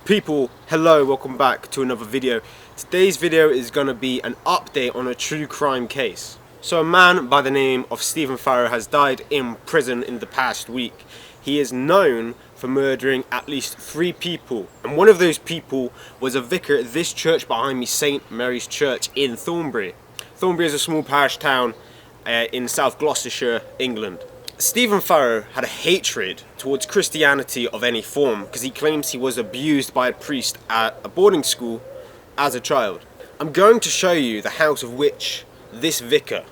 People, hello, welcome back to another video. Today's video is going to be an update on a true crime case. So a man by the name of Stephen Farrow has died in prison in the past week. He is known for murdering at least 3 people, and one of those people was a vicar at this church behind me, St Mary's Church in Thornbury. Thornbury is a small parish town in South Gloucestershire, England. Stephen Farrow had a hatred towards Christianity of any form because he claims he was abused by a priest at a boarding school as a child. I'm going to show you the house of which this vicar,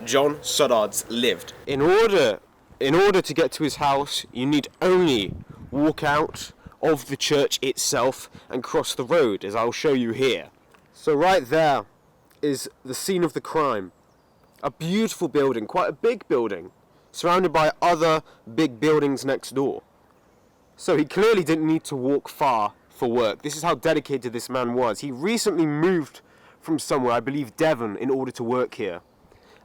John Soddards, lived. In order to get to his house, you need only walk out of the church itself and cross the road, as I'll show you here. So right there is the scene of the crime. A beautiful building, quite a big building, surrounded by other big buildings next door. So he clearly didn't need to walk far for work. This is how dedicated this man was. He recently moved from somewhere, I believe Devon, in order to work here.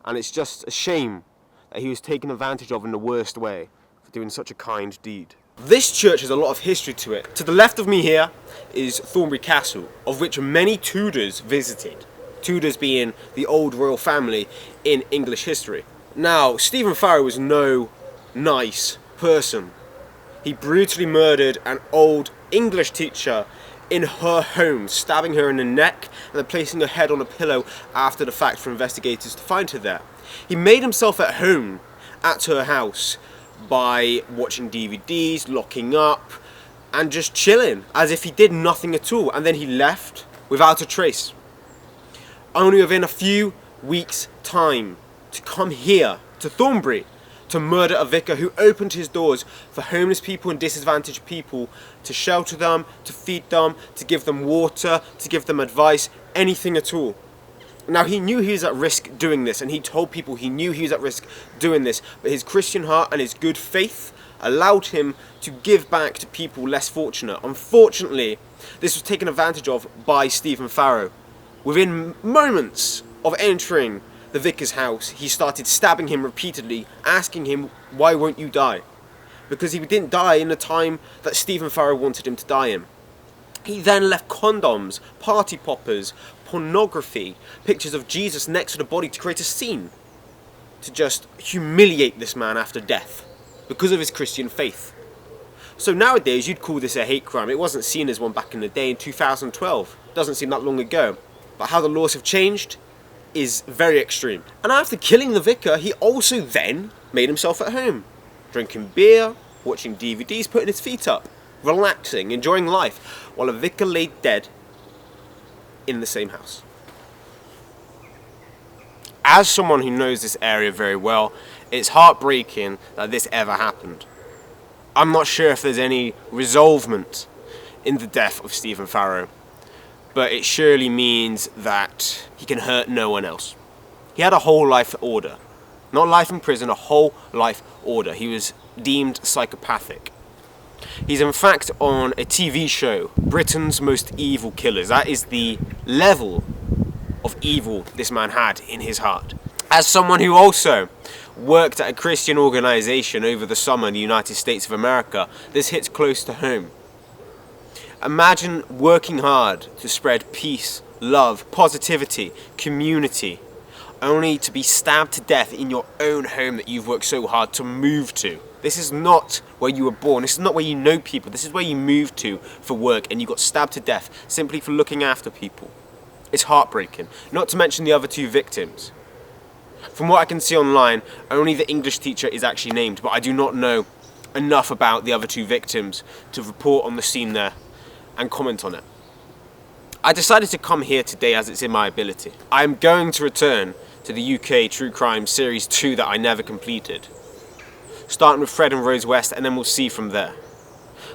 And it's just a shame that he was taken advantage of in the worst way for doing such a kind deed. This church has a lot of history to it. To the left of me here is Thornbury Castle, of which many Tudors visited. Tudors being the old royal family in English history. Now, Stephen Farrow was no nice person. He brutally murdered an old English teacher in her home, stabbing her in the neck and then placing her head on a pillow after the fact for investigators to find her there. He made himself at home at her house by watching DVDs, locking up, and just chilling as if he did nothing at all, and then he left without a trace. Only within a few weeks' time to come here to Thornbury to murder a vicar who opened his doors for homeless people and disadvantaged people, to shelter them, to feed them, to give them water, to give them advice, anything at all. Now, he knew he was at risk doing this, and he told people he knew he was at risk doing this, but his Christian heart and his good faith allowed him to give back to people less fortunate. Unfortunately, this was taken advantage of by Stephen Farrow. Within moments of entering the vicar's house, he started stabbing him repeatedly, asking him, "Why won't you die?" Because he didn't die in the time that Stephen Farrow wanted him to die in. He then left condoms, party poppers, pornography, pictures of Jesus next to the body to create a scene, to just humiliate this man after death because of his Christian faith. So nowadays you'd call this a hate crime. It wasn't seen as one back in the day in 2012. Doesn't seem that long ago. But how the laws have changed is very extreme. And after killing the vicar, he also then made himself at home, drinking beer, watching DVDs, putting his feet up, relaxing, enjoying life, while a vicar lay dead in the same house. As someone who knows this area very well, it's heartbreaking that this ever happened. I'm not sure if there's any resolvement in the death of Stephen Farrow, but it surely means that he can hurt no one else. He had a whole life order. Not life in prison, a whole life order. He was deemed psychopathic. He's in fact on a TV show, Britain's Most Evil Killers. That is the level of evil this man had in his heart. As someone who also worked at a Christian organization over the summer in the United States of America, this hits close to home. Imagine working hard to spread peace, love, positivity, community, only to be stabbed to death in your own home that you've worked so hard to move to. This is not where you were born. This is not where you know people. This is where you moved to for work, and you got stabbed to death simply for looking after people. It's heartbreaking. Not to mention the other 2 victims. From what I can see online, only the English teacher is actually named, but I do not know enough about the other 2 victims to report on the scene there and comment on it. I decided to come here today as it's in my ability. I'm going to return to the UK True Crime Series 2 that I never completed, starting with Fred and Rose West, and then we'll see from there.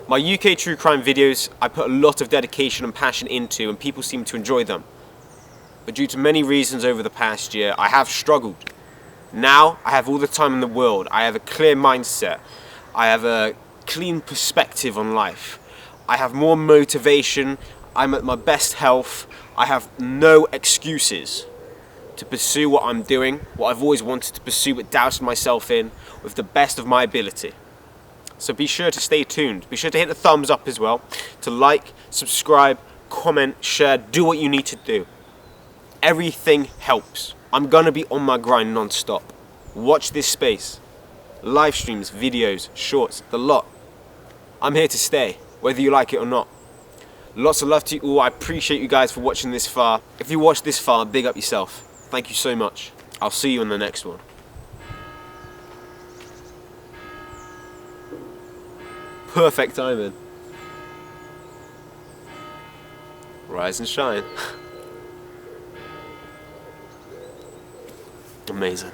My UK True Crime videos, I put a lot of dedication and passion into, and people seem to enjoy them. But due to many reasons over the past year, I have struggled. Now, I have all the time in the world. I have a clear mindset. I have a clean perspective on life. I have more motivation. I'm at my best health. I have no excuses to pursue what I'm doing, what I've always wanted to pursue but doubted myself in, with the best of my ability. So be sure to stay tuned. Be sure to hit the thumbs up as well, to like, subscribe, comment, share, do what you need to do. Everything helps. I'm gonna be on my grind non-stop. Watch this space. Live streams, videos, shorts, the lot. I'm here to stay, whether you like it or not. Lots of love to you all. I appreciate you guys for watching this far. If you watched this far, big up yourself. Thank you so much. I'll see you in the next one. Perfect timing. Rise and shine. Amazing.